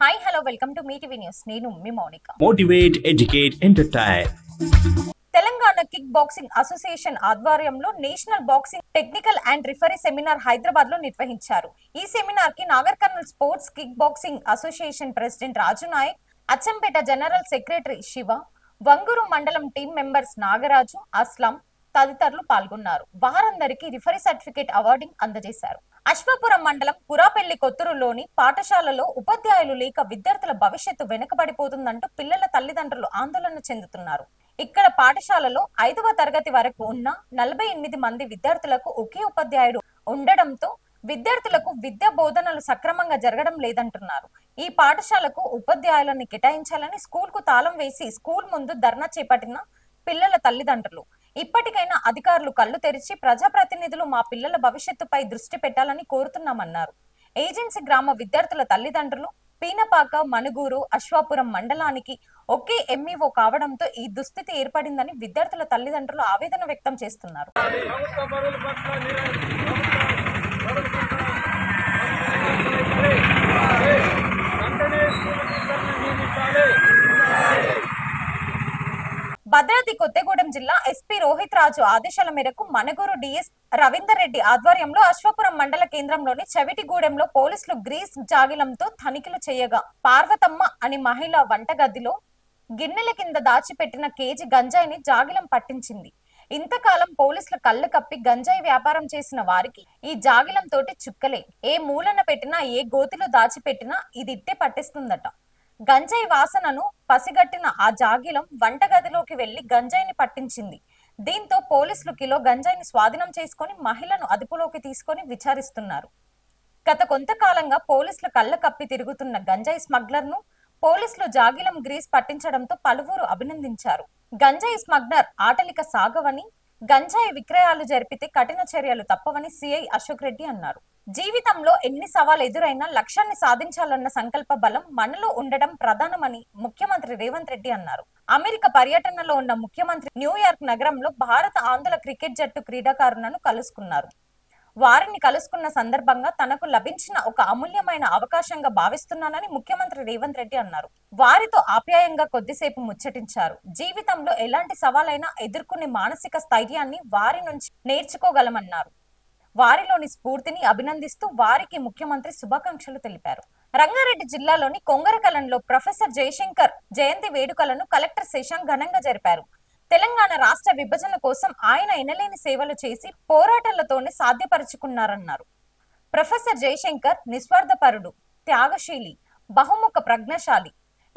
Hi hello welcome to Mee TV news. నేను మీ Mounika. Motivate, educate, entertain. Telangana kick boxing association ఆధ్వర్యంలో national boxing technical and referee seminar Hyderabad లో నిర్వహించారు. ఈ సెమినార్ కి Nagar Kurnool sports kick boxing association president Raju Nayak, Achampet general secretary Shiva, Vangoor మండలం team members Nagaraju, Aslam తదితరులు పాల్గొన్నారు. వారందరికీ రిఫరీ సర్టిఫికేట్ అవార్డింగ్ అందజేశారు. అశ్వాపురం మండలం పురాపెల్లి కొత్తూరులోని పాఠశాలలో ఉపాధ్యాయులు లేక విద్యార్థుల భవిష్యత్తు వెనుకబడిపోతుందంటూ పిల్లల తల్లిదండ్రులు ఆందోళన చెందుతున్నారు. ఇక్కడ పాఠశాలలో 5వ తరగతి వరకు ఉన్న 48 మంది విద్యార్థులకు ఒకే ఉపాధ్యాయుడు ఉండడంతో విద్యార్థులకు విద్యా బోధనలు సక్రమంగా జరగడం లేదంటున్నారు. ఈ పాఠశాలకు ఉపాధ్యాయులను కేటాయించాలని స్కూల్ కు తాళం వేసి స్కూల్ ముందు ధర్నా చేపట్టిన పిల్లల తల్లిదండ్రులు ఇప్పటికైనా అధికారులు కళ్లు తెరిచి ప్రజాప్రతినిధులు మా పిల్లల భవిష్యత్తుపై దృష్టి పెట్టాలని కోరుతున్నామన్నారు. ఏజెన్సీ గ్రామ విద్యార్థుల తల్లిదండ్రులు పీనపాక, మనుగూరు, అశ్వాపురం మండలానికి ఒకే ఎంఈఓ కావడంతో ఈ దుస్థితి ఏర్పడిందని విద్యార్థుల తల్లిదండ్రులు ఆవేదన వ్యక్తం చేస్తున్నారు. భద్రాద్రి కొత్తగూడెం జిల్లా ఎస్పీ రోహిత్ రాజు ఆదేశాల మేరకు మనుగూరు డిఎస్ రవీందర్ రెడ్డి ఆధ్వర్యంలో అశ్వాపురం మండల కేంద్రంలోని చవిటిగూడెంలో పోలీసులు గ్రీస్ జాగిలంతో తనిఖీలు చేయగా పార్వతమ్మ అని మహిళ వంటగదిలో గిన్నెల కింద దాచిపెట్టిన కేజీ గంజాయిని జాగిలం పట్టించింది. ఇంతకాలం పోలీసులు కళ్ళు కప్పి గంజాయి వ్యాపారం చేసిన వారికి ఈ జాగిలం తోటి చుక్కలే. ఏ మూలన పెట్టినా, ఏ గోతిలో దాచిపెట్టినా ఇది ఇట్టే పట్టిస్తుందట. గంజాయి వాసనను పసిగట్టిన ఆ జాగిలం వంటగదిలోకి వెళ్లి గంజాయిని పట్టించింది. దీంతో పోలీసులు కిలో గంజాయిని స్వాధీనం చేసుకుని మహిళను అదుపులోకి తీసుకొని విచారిస్తున్నారు. గత కొంతకాలంగా పోలీసులు కళ్ళ కప్పి తిరుగుతున్న గంజాయి స్మగ్లర్ ను పోలీసులు జాగిలం గ్రీస్ పట్టించడంతో పలువురు అభినందించారు. గంజాయి స్మగ్లర్ ఆటలిక సాగవని, గంజాయి విక్రయాలు జరిపితే కఠిన చర్యలు తప్పవని సిఐ అశోక్ రెడ్డి అన్నారు. జీవితంలో ఎన్ని సవాలు ఎదురైనా లక్ష్యాన్ని సాధించాలన్న సంకల్ప బలం మనలో ఉండడం ప్రధానమని ముఖ్యమంత్రి రేవంత్ రెడ్డి అన్నారు. అమెరికా పర్యటనలో ఉన్న ముఖ్యమంత్రి న్యూయార్క్ నగరంలో భారత ఆంధ్ర క్రికెట్ జట్టు క్రీడాకారులను కలుసుకున్నారు. వారిని కలుసుకున్న సందర్భంగా తనకు లభించిన ఒక అమూల్యమైన అవకాశంగా భావిస్తున్నానని ముఖ్యమంత్రి రేవంత్ రెడ్డి అన్నారు. వారితో ఆప్యాయంగా కొద్దిసేపు ముచ్చటించారు. జీవితంలో ఎలాంటి సవాలైనా ఎదుర్కొనే మానసిక స్థైర్యాన్ని వారి నుంచి నేర్చుకోగలమన్నారు. వారిలోని స్ఫూర్తిని అభినందిస్తూ వారికి ముఖ్యమంత్రి శుభాకాంక్షలు తెలిపారు. రంగారెడ్డి జిల్లాలోని కొంగరకలంలో ప్రొఫెసర్ జయశంకర్ జయంతి వేడుకలను కలెక్టర్ శశాంక్ ఘనంగా జరిపారు. తెలంగాణ రాష్ట్ర విభజన కోసం ఆయన ఎనలేని సేవలు చేసి పోరాటాలతోనే సాధ్యపరుచుకున్నారన్నారు. ప్రొఫెసర్ జయశంకర్ నిస్వార్థపరుడు, త్యాగశీలి, బహుముఖ ప్రజ్ఞశాలి.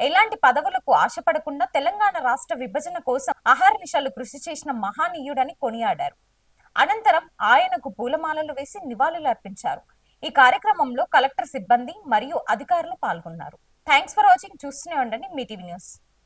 ఎలాంటి పదవులకు ఆశపడకుండా తెలంగాణ రాష్ట్ర విభజన కోసం అహర్నిశలు కృషి చేసిన మహానీయుడని కొనియాడారు. అనంతరం ఆయనకు పూలమాలలు వేసి నివాళులు అర్పించారు. ఈ కార్యక్రమంలో కలెక్టర్ సిబ్బంది మరియు అధికారులు పాల్గొన్నారు. Thanks for watching. చూస్తూనే ఉండండి మీటీవీ న్యూస్.